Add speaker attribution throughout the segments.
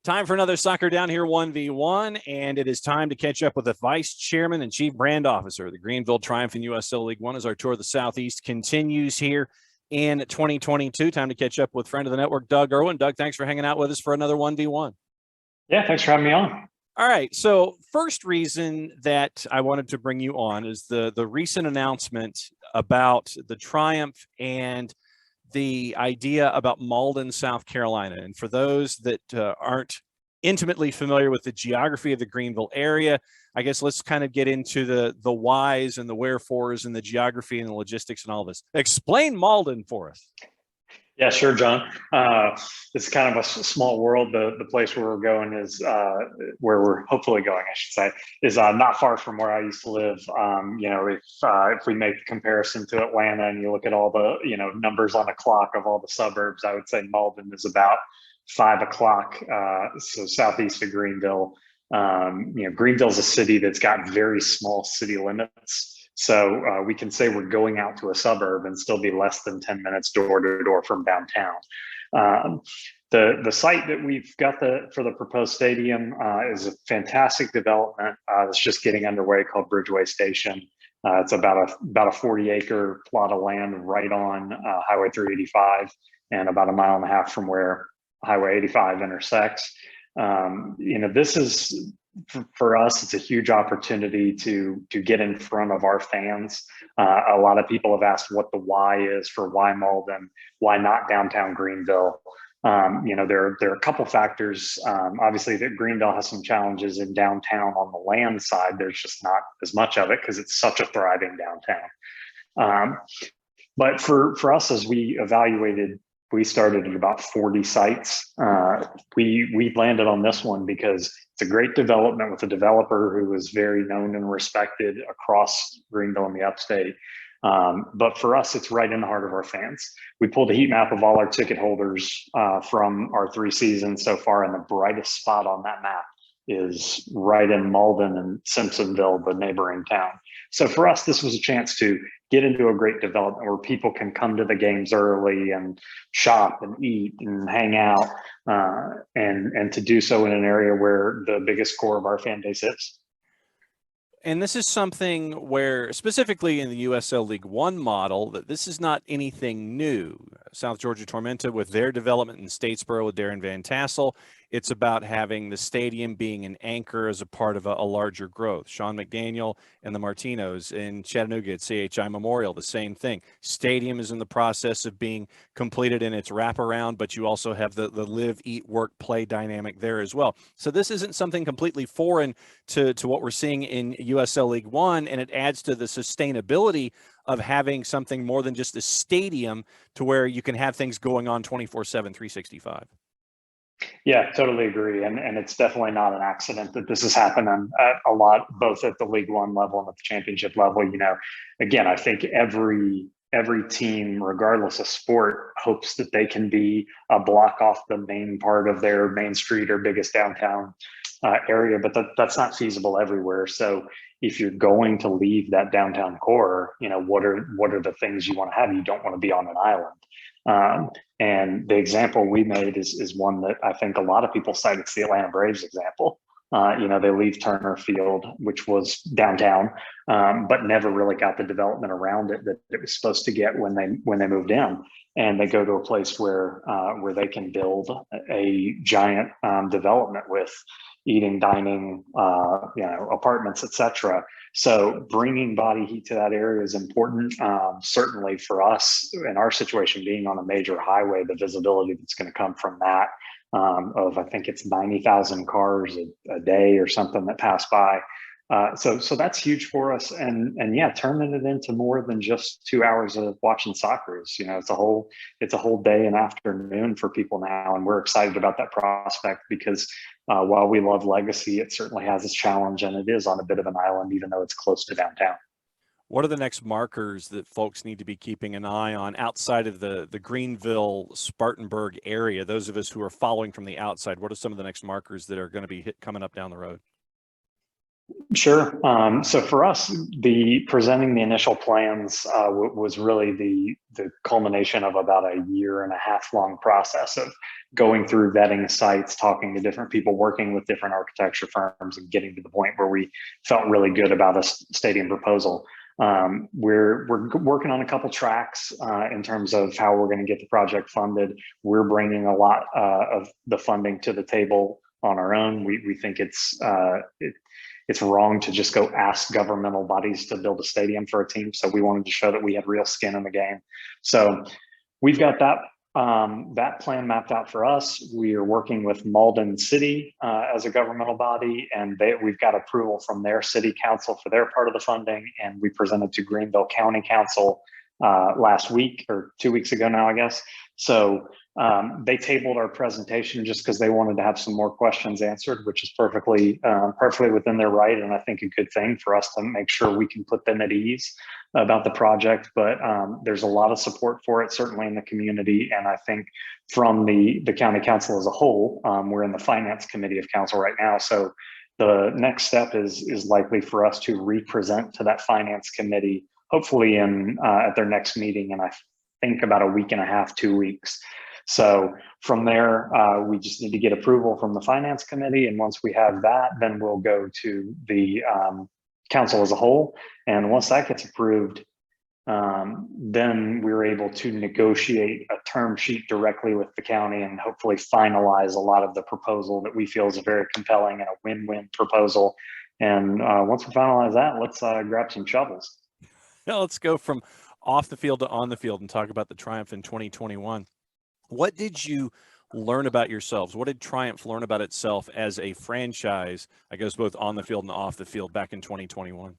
Speaker 1: Time for another Soccer Down Here 1v1, and it is time to catch up with the Vice Chairman and Chief Brand Officer of the Greenville Triumph in USL League One as our tour of the Southeast continues here in 2022. Time to catch up with friend of the network, Doug Erwin. Doug, thanks for hanging out with us for another 1v1.
Speaker 2: Yeah, thanks for having me on.
Speaker 1: All right, so first reason that I wanted to bring you on is the recent announcement about the Triumph and the idea about Mauldin, South Carolina. And for those that aren't intimately familiar with the geography of the Greenville area, I guess let's kind of get into the whys and the wherefores and the geography and the logistics and all this. Explain Mauldin for us.
Speaker 2: Yeah, sure, John. It's kind of a small world. The place where we're going is where we're hopefully going, I should say, is not far from where I used to live. If we make the comparison to Atlanta and you look at all the numbers on the clock of all the suburbs, I would say Mauldin is about 5 o'clock, so southeast of Greenville. Greenville's a city that's got very small city limits. So we can say we're going out to a suburb and still be less than 10 minutes door to door from downtown. The site that we've got for the proposed stadium is a fantastic development that's just getting underway called Bridgeway Station. It's about a 40-acre plot of land right on Highway 385 and about 1.5 miles from where Highway 85 intersects. This is, for us, it's a huge opportunity to get in front of our fans. A lot of people have asked what the why is for why Mauldin, why not downtown Greenville. There are a couple factors. Obviously, that Greenville has some challenges in downtown on the land side. There's just not as much of it because it's such a thriving downtown. But for us, as we evaluated, we started at about 40 sites. We landed on this one because it's a great development with a developer who is very known and respected across Greenville and the upstate. But for us, it's right in the heart of our fans. We pulled a heat map of all our ticket holders from our 3 seasons so far, and the brightest spot on that map is right in Mauldin and Simpsonville, the neighboring town. So for us, this was a chance to get into a great development where people can come to the games early and shop and eat and hang out, and to do so in an area where the biggest core of our fan base is.
Speaker 1: And this is something where, specifically in the USL League One model, that this is not anything new. South Georgia Tormenta with their development in Statesboro with Darren Van Tassel, it's about having the stadium being an anchor as a part of a larger growth. Sean McDaniel and the Martinos in Chattanooga at CHI Memorial, the same thing. Stadium is in the process of being completed in its wraparound, but you also have the live, eat, work, play dynamic there as well. So this isn't something completely foreign to what we're seeing in USL League One, and it adds to the sustainability of having something more than just a stadium to where you can have things going on 24/7, 365.
Speaker 2: Yeah, totally agree. And it's definitely not an accident that this is happening a lot, both at the League One level and at the championship level. Again, I think every team, regardless of sport, hopes that they can be a block off the main part of their main street or biggest downtown area, but that's not feasible everywhere. So if you're going to leave that downtown core, what are the things you want to have? You don't want to be on an island. And the example we made is one that I think a lot of people cite. It's the Atlanta Braves example. They leave Turner Field, which was downtown, but never really got the development around it that it was supposed to get when they moved in. And they go to a place where they can build a giant development with eating, dining, apartments, etc. So bringing body heat to that area is important. Certainly for us in our situation, being on a major highway, the visibility that's going to come from that of, I think it's 90,000 cars a day or something that pass by. So that's huge for us, and yeah, turning it into more than just 2 hours of watching soccer. It's a whole day and afternoon for people now, and we're excited about that prospect because while we love legacy, it certainly has its challenge, and it is on a bit of an island, even though it's close to downtown.
Speaker 1: What are the next markers that folks need to be keeping an eye on outside of the Greenville, Spartanburg area? Those of us who are following from the outside, what are some of the next markers that are going to be coming up down the road?
Speaker 2: Sure. So for us, the presenting the initial plans was really the culmination of about a year and a half long process of going through vetting sites, talking to different people, working with different architecture firms, and getting to the point where we felt really good about a stadium proposal. We're working on a couple tracks in terms of how we're going to get the project funded. We're bringing a lot of the funding to the table on our own. We think it's wrong to just go ask governmental bodies to build a stadium for a team. So we wanted to show that we had real skin in the game. So we've got that plan mapped out for us. We are working with Mauldin City as a governmental body, and we've got approval from their city council for their part of the funding. And we presented to Greenville County Council last week or 2 weeks ago now, I guess. So they tabled our presentation just because they wanted to have some more questions answered, which is perfectly within their right, and I think a good thing for us to make sure we can put them at ease about the project. But there's a lot of support for it, certainly in the community, and I think from the county council as a whole. We're in the finance committee of council right now, so the next step is likely for us to re-present to that finance committee, hopefully in at their next meeting, and I think about a week and a half, 2 weeks. So from there, we just need to get approval from the finance committee. And once we have that, then we'll go to the council as a whole. And once that gets approved, then we're able to negotiate a term sheet directly with the county and hopefully finalize a lot of the proposal that we feel is a very compelling and a win-win proposal. And once we finalize that, let's grab some shovels.
Speaker 1: Now let's go from off the field to on the field and talk about the Triumph in 2021. What did you learn about yourselves? What did Triumph learn about itself as a franchise, I guess, both on the field and off the field back in 2021?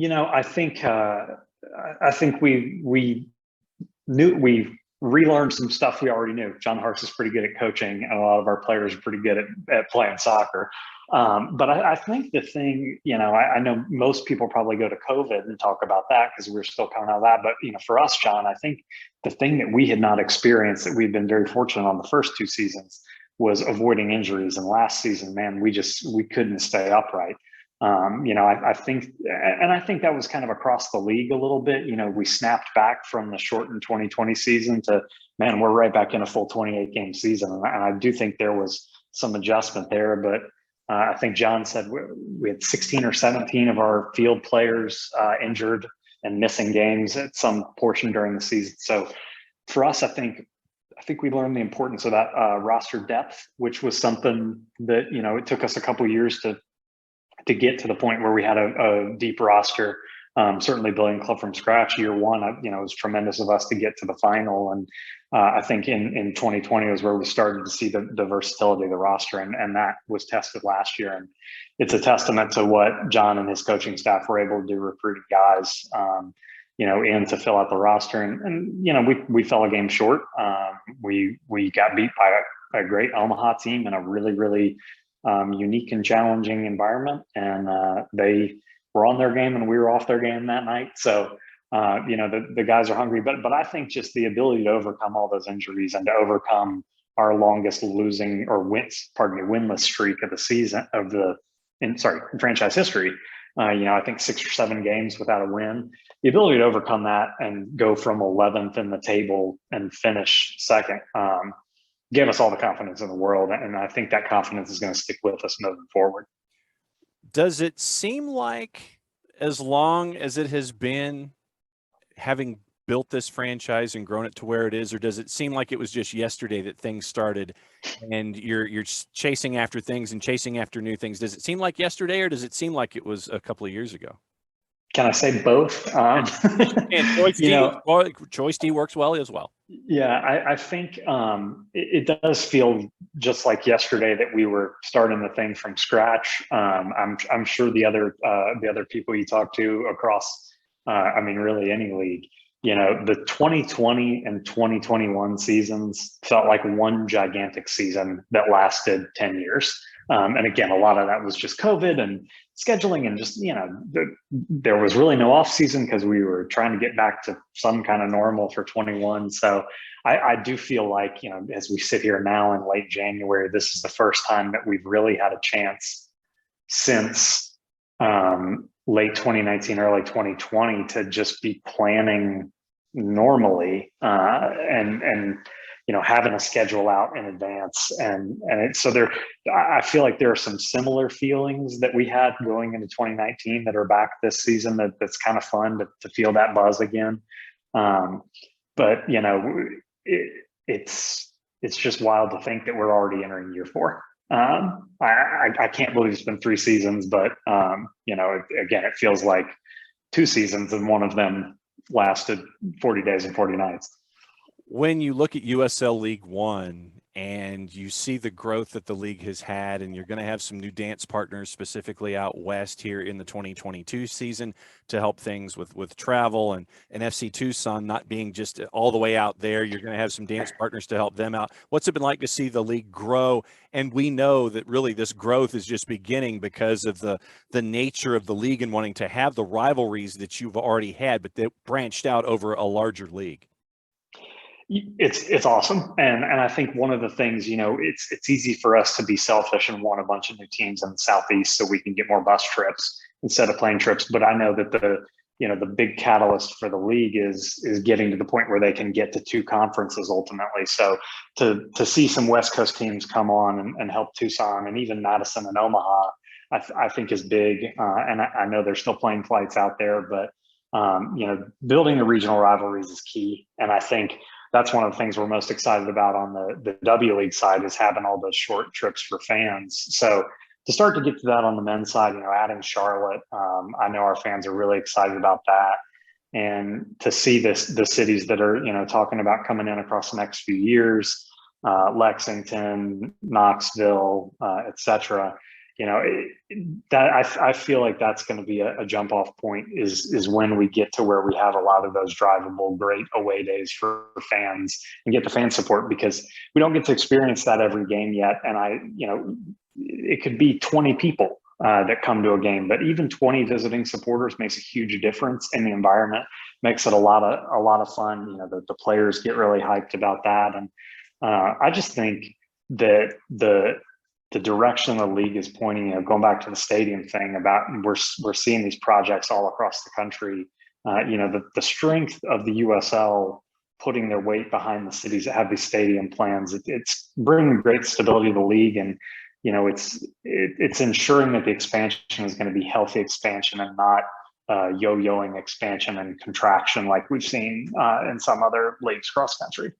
Speaker 2: I think we relearned some stuff we already knew. John Hart's is pretty good at coaching, and a lot of our players are pretty good at playing soccer. But I think the thing, I know most people probably go to COVID and talk about that because we're still coming out of that. But, for us, John, I think the thing that we had not experienced that we've been very fortunate on the first 2 seasons was avoiding injuries. And last season, man, we couldn't stay upright. I think that was kind of across the league a little bit. We snapped back from the shortened 2020 season to, man, we're right back in a full 28 game season. And I do think there was some adjustment there, but I think John said we had 16 or 17 of our field players injured and missing games at some portion during the season. So for us, I think we learned the importance of that roster depth, which was something that, it took us a couple of years to get to the point where we had a deep roster. Certainly building a club from scratch year one, it was tremendous of us to get to the final. And I think in 2020 was where we started to see the versatility of the roster, and that was tested last year. And it's a testament to what John and his coaching staff were able to do, recruiting guys, in to fill out the roster. And we fell a game short. We got beat by a great Omaha team in a really, really unique and challenging environment. And they were on their game and we were off their game that night. So, the guys are hungry, but I think just the ability to overcome all those injuries and to overcome our longest winless streak of the season in franchise history. I think 6 or 7 games without a win, the ability to overcome that and go from 11th in the table and finish second, gave us all the confidence in the world. And I think that confidence is going to stick with us moving forward.
Speaker 1: Does it seem like, as long as it has been, having built this franchise and grown it to where it is, or does it seem like it was just yesterday that things started and you're chasing after things and chasing after new things? Does it seem like yesterday, or does it seem like it was a couple of years ago?
Speaker 2: Can I say both?
Speaker 1: And Choice D works well as well.
Speaker 2: Yeah, I think it does feel just like yesterday that we were starting the thing from scratch. I'm sure the other people you talk to across, really any league, the 2020 and 2021 seasons felt like one gigantic season that lasted 10 years. And again, a lot of that was just COVID and scheduling, and just, there was really no off season because we were trying to get back to some kind of normal for 21. So I do feel like, as we sit here now in late January, this is the first time that we've really had a chance since late 2019, early 2020 to just be planning normally, and having a schedule out in advance, so there, I feel like there are some similar feelings that we had going into 2019 that are back this season. That's kind of fun to feel that buzz again. But it's just wild to think that we're already entering year 4. I can't believe it's been 3 seasons, but again, it feels like 2 seasons, and one of them lasted 40 days and 40 nights.
Speaker 1: When you look at USL League One and you see the growth that the league has had, and you're going to have some new dance partners specifically out west here in the 2022 season to help things with travel, and FC Tucson not being just all the way out there, you're going to have some dance partners to help them out. What's it been like to see the league grow? And we know that really this growth is just beginning because of the nature of the league and wanting to have the rivalries that you've already had, but that branched out over a larger league.
Speaker 2: It's awesome, and I think one of the things, it's easy for us to be selfish and want a bunch of new teams in the Southeast so we can get more bus trips instead of plane trips. But I know that the big catalyst for the league is getting to the point where they can get to 2 conferences ultimately. So to see some West Coast teams come on and help Tucson and even Madison and Omaha, I think is big. And I know there's still plane flights out there, but building the regional rivalries is key. And I think that's one of the things we're most excited about on the W League side, is having all those short trips for fans. So to start to get to that on the men's side, adding Charlotte, I know our fans are really excited about that. And to see the cities that are, talking about coming in across the next few years, Lexington, Knoxville, et cetera, I feel like that's going to be a jump off point is when we get to where we have a lot of those drivable, great away days for fans and get the fan support, because we don't get to experience that every game yet. And it could be 20 people that come to a game, but even 20 visiting supporters makes a huge difference in the environment, makes it a lot of fun. The players get really hyped about that. And I just think that the direction the league is pointing, going back to the stadium thing, about we're seeing these projects all across the country. The strength of the USL putting their weight behind the cities that have these stadium plans, it's bringing great stability to the league, and it's ensuring that the expansion is going to be healthy expansion and not yo-yoing expansion and contraction like we've seen in some other leagues cross country.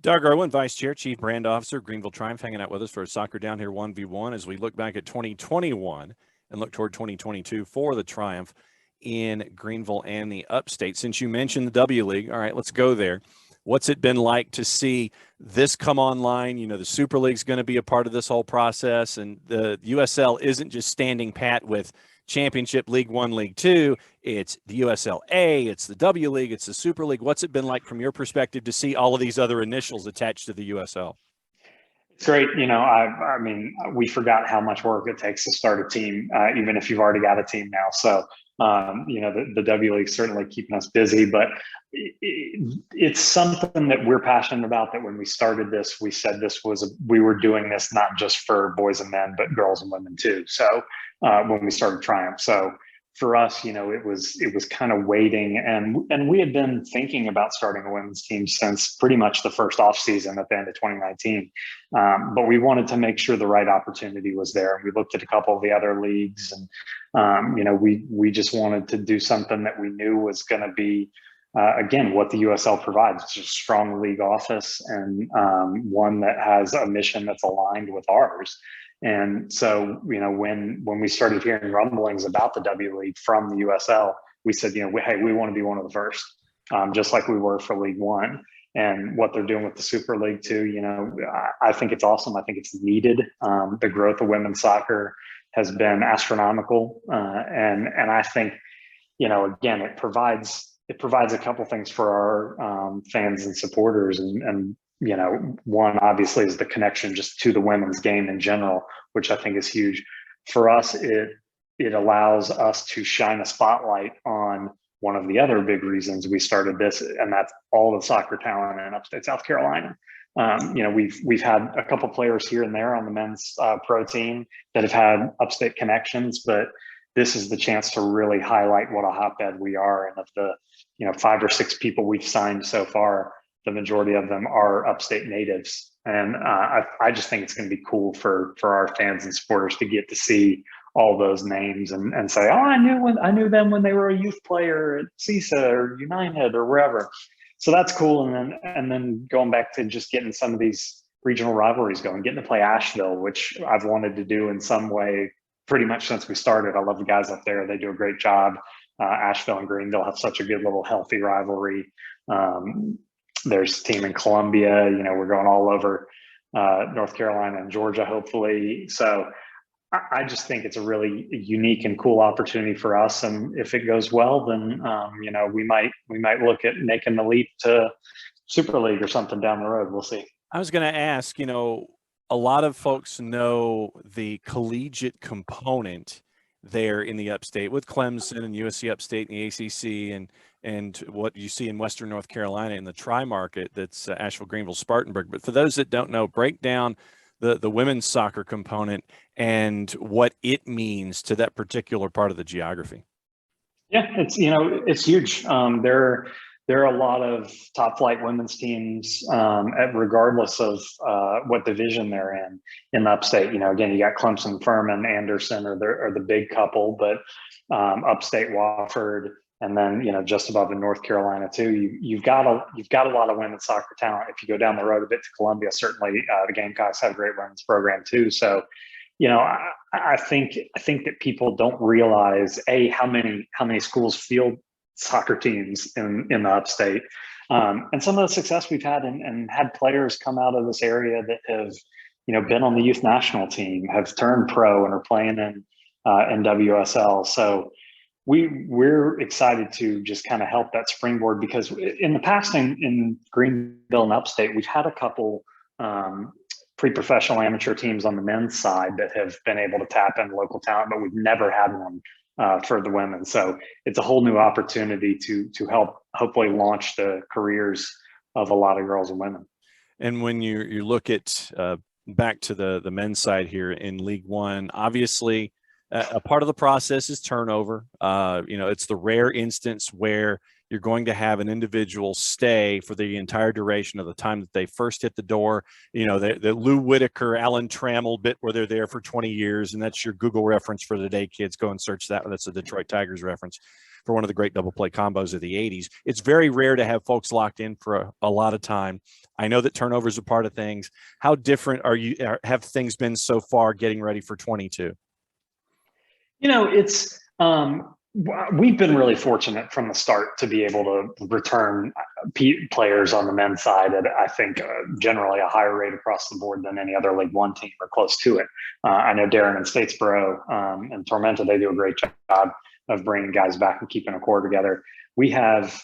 Speaker 1: Doug Erwin, Vice Chair, Chief Brand Officer, Greenville Triumph, hanging out with us for a Soccer Down Here 1v1 as we look back at 2021 and look toward 2022 for the Triumph in Greenville and the Upstate. Since you mentioned the W League, all right, let's go there. What's it been like to see this come online? The Super League's going to be a part of this whole process, and the USL isn't just standing pat with Championship, League One, League Two. It's the USLA, it's the W League, it's the Super League. What's it been like from your perspective to see all of these other initials attached to the USL?
Speaker 2: It's great. I mean, we forgot how much work it takes to start a team, even if you've already got a team now. So, the W League certainly keeping us busy, but it's something that we're passionate about. That when we started this, we said we were doing this not just for boys and men, but girls and women too. So when we started Triumph, so for us, it was kind of waiting, and we had been thinking about starting a women's team since pretty much the first off season at the end of 2019. But we wanted to make sure the right opportunity was there. We looked at a couple of the other leagues, and we just wanted to do something that we knew was going to be again what the USL provides, which is a strong league office and one that has a mission that's aligned with ours. And so, when we started hearing rumblings about the W League from the USL, we said, hey, we want to be one of the first, just like we were for League One. And what they're doing with the Super League too, I think it's awesome. I think it's needed. The growth of women's soccer has been astronomical, and I think, again, it provides a couple things for our fans and supporters, and one obviously is the connection just to the women's game in general, which I think is huge. For us, it allows us to shine a spotlight on one of the other big reasons we started this, and that's all the soccer talent in upstate South Carolina. We've had a couple players here and there on the men's pro team that have had upstate connections, but this is the chance to really highlight what a hotbed we are. And of the, 5 or 6 people we've signed so far, the majority of them are upstate natives. And I just think it's going to be cool for our fans and supporters to get to see all those names and say, oh, I knew them when they were a youth player at CISA or United or wherever. So that's cool. And then going back to just getting some of these regional rivalries going, getting to play Asheville, which I've wanted to do in some way pretty much since we started. I love the guys up there. They do a great job. Asheville and Greenville have such a good little healthy rivalry. There's a team in Columbia, we're going all over North Carolina and Georgia, hopefully. So I just think it's a really unique and cool opportunity for us. And if it goes well, then, we might look at making the leap to Super League or something down the road. We'll see.
Speaker 1: I was going to ask, a lot of folks know the collegiate component there in the upstate with Clemson and USC Upstate and the ACC and what you see in Western North Carolina in the tri-market that's Asheville, Greenville, Spartanburg. But for those that don't know, break down the women's soccer component and what it means to that particular part of the geography.
Speaker 2: Yeah, it's huge. There are a lot of top flight women's teams, regardless of what division they're in the upstate. Again, you got Clemson, Furman, Anderson are the big couple, but upstate Wofford, and then just above in North Carolina too. You've got a lot of women's soccer talent. If you go down the road a bit to Columbia, certainly the Gamecocks have a great women's program too. So, I think that people don't realize how many schools field soccer teams in the upstate, and some of the success we've had and had players come out of this area that have been on the youth national team, have turned pro and are playing in WSL. So we're excited to just kind of help that springboard, because in the past in Greenville and upstate, we've had a couple pre-professional amateur teams on the men's side that have been able to tap in local talent, but we've never had one for the women. So it's a whole new opportunity to help hopefully launch the careers of a lot of girls and women.
Speaker 1: And when you look at back to the men's side here in League One, obviously a part of the process is turnover. It's the rare instance where you're going to have an individual stay for the entire duration of the time that they first hit the door. The Lou Whitaker, Alan Trammell bit where they're there for 20 years, and that's your Google reference for the day, kids. Go and search that. That's a Detroit Tigers reference for one of the great double play combos of the 80s. It's very rare to have folks locked in for a lot of time. I know that turnover is a part of things. How different have things been so far getting ready for 22?
Speaker 2: We've been really fortunate from the start to be able to return players on the men's side at, I think, generally a higher rate across the board than any other League One team or close to it. I know Darren and Statesboro and Tormenta, they do a great job of bringing guys back and keeping a core together. We have,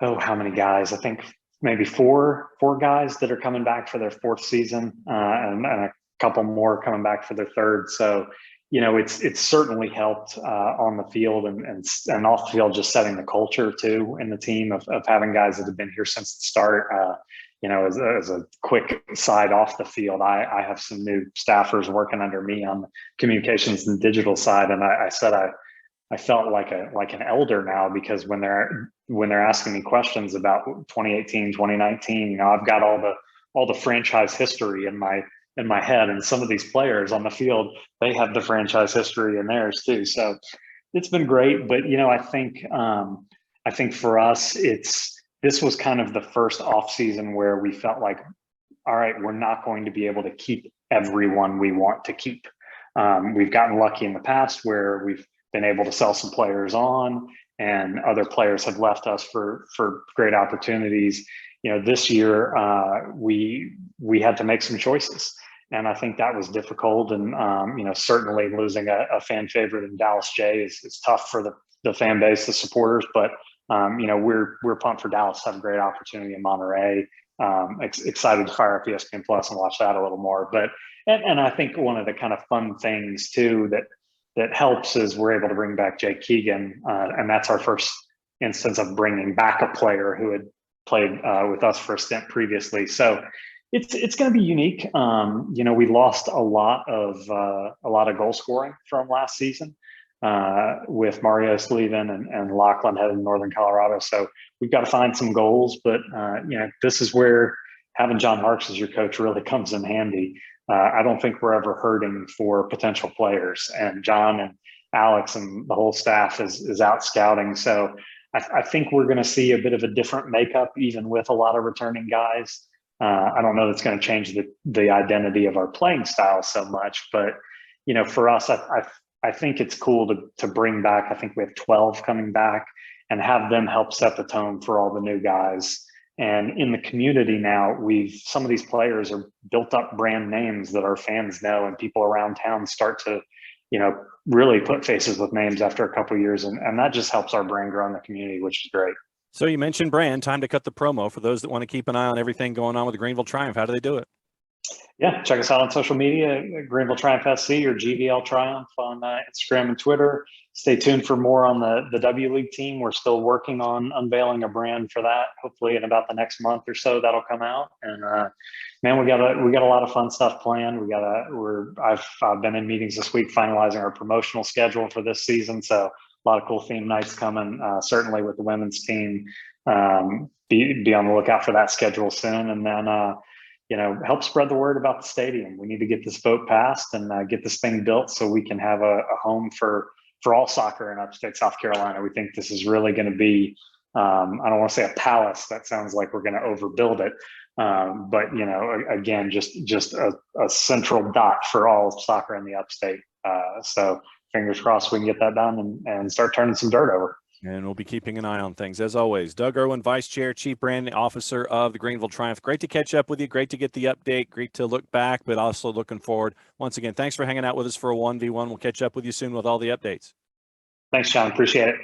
Speaker 2: how many guys? I think maybe four guys that are coming back for their 4th season, and a couple more coming back for their 3rd. So, it's certainly helped on the field and off the field, just setting the culture too in the team of having guys that have been here since the start. As a quick side off the field, I have some new staffers working under me on the communications and digital side, and I said I felt like an elder now, because when they're asking me questions about 2018, 2019, I've got all the franchise history in my head, and some of these players on the field, they have the franchise history in theirs too. So it's been great, but I think for us, this was kind of the first off season where we felt like, all right, we're not going to be able to keep everyone we want to keep. We've gotten lucky in the past where we've been able to sell some players on, and other players have left us for great opportunities. This year we had to make some choices. And I think that was difficult. And, certainly losing a fan favorite in Dallas J is tough for the fan base, the supporters. But, we're pumped for Dallas to have a great opportunity in Monterey. Excited to fire up ESPN Plus and watch that a little more. But, and I think one of the kind of fun things too that helps is we're able to bring back Jake Keegan. And that's our first instance of bringing back a player who had played with us for a stint previously. So, it's going to be unique. We lost a lot of goal scoring from last season. with Marios leaving and Lachlan heading to Northern Colorado. So we've got to find some goals, but this is where having John Harkes as your coach really comes in handy. I don't think we're ever hurting for potential players, and John and Alex and the whole staff is out scouting. So I think we're going to see a bit of a different makeup, even with a lot of returning guys. I don't know that's going to change the identity of our playing style so much, but for us, I think it's cool to bring back. I think we have 12 coming back and have them help set the tone for all the new guys. And in the community now, some of these players are built up brand names that our fans know, and people around town start to, really put faces with names after a couple of years. And that just helps our brand grow in the community, which is great.
Speaker 1: So you mentioned brand. Time to cut the promo for those that want to keep an eye on everything going on with the Greenville Triumph. How do they do it?
Speaker 2: Yeah, check us out on social media, Greenville Triumph SC or GVL Triumph on Instagram and Twitter. Stay tuned for more on the W League team. We're still working on unveiling a brand for that. Hopefully in about the next month or so, that'll come out. And man, we got a lot of fun stuff planned. I've been in meetings this week finalizing our promotional schedule for this season. So a lot of cool theme nights coming. Certainly with the women's team. Be on the lookout for that schedule soon. And then help spread the word about the stadium. We need to get this vote passed and get this thing built so we can have a home for all soccer in upstate South Carolina. We think this is really going to be, I don't want to say a palace. That sounds like we're going to overbuild it. But, again, just a central dot for all soccer in the upstate. So fingers crossed we can get that done and start turning some dirt over.
Speaker 1: And we'll be keeping an eye on things. As always, Doug Erwin, Vice Chair, Chief Branding Officer of the Greenville Triumph. Great to catch up with you. Great to get the update. Great to look back, but also looking forward. Once again, thanks for hanging out with us for a 1v1. We'll catch up with you soon with all the updates.
Speaker 2: Thanks, John. Appreciate it.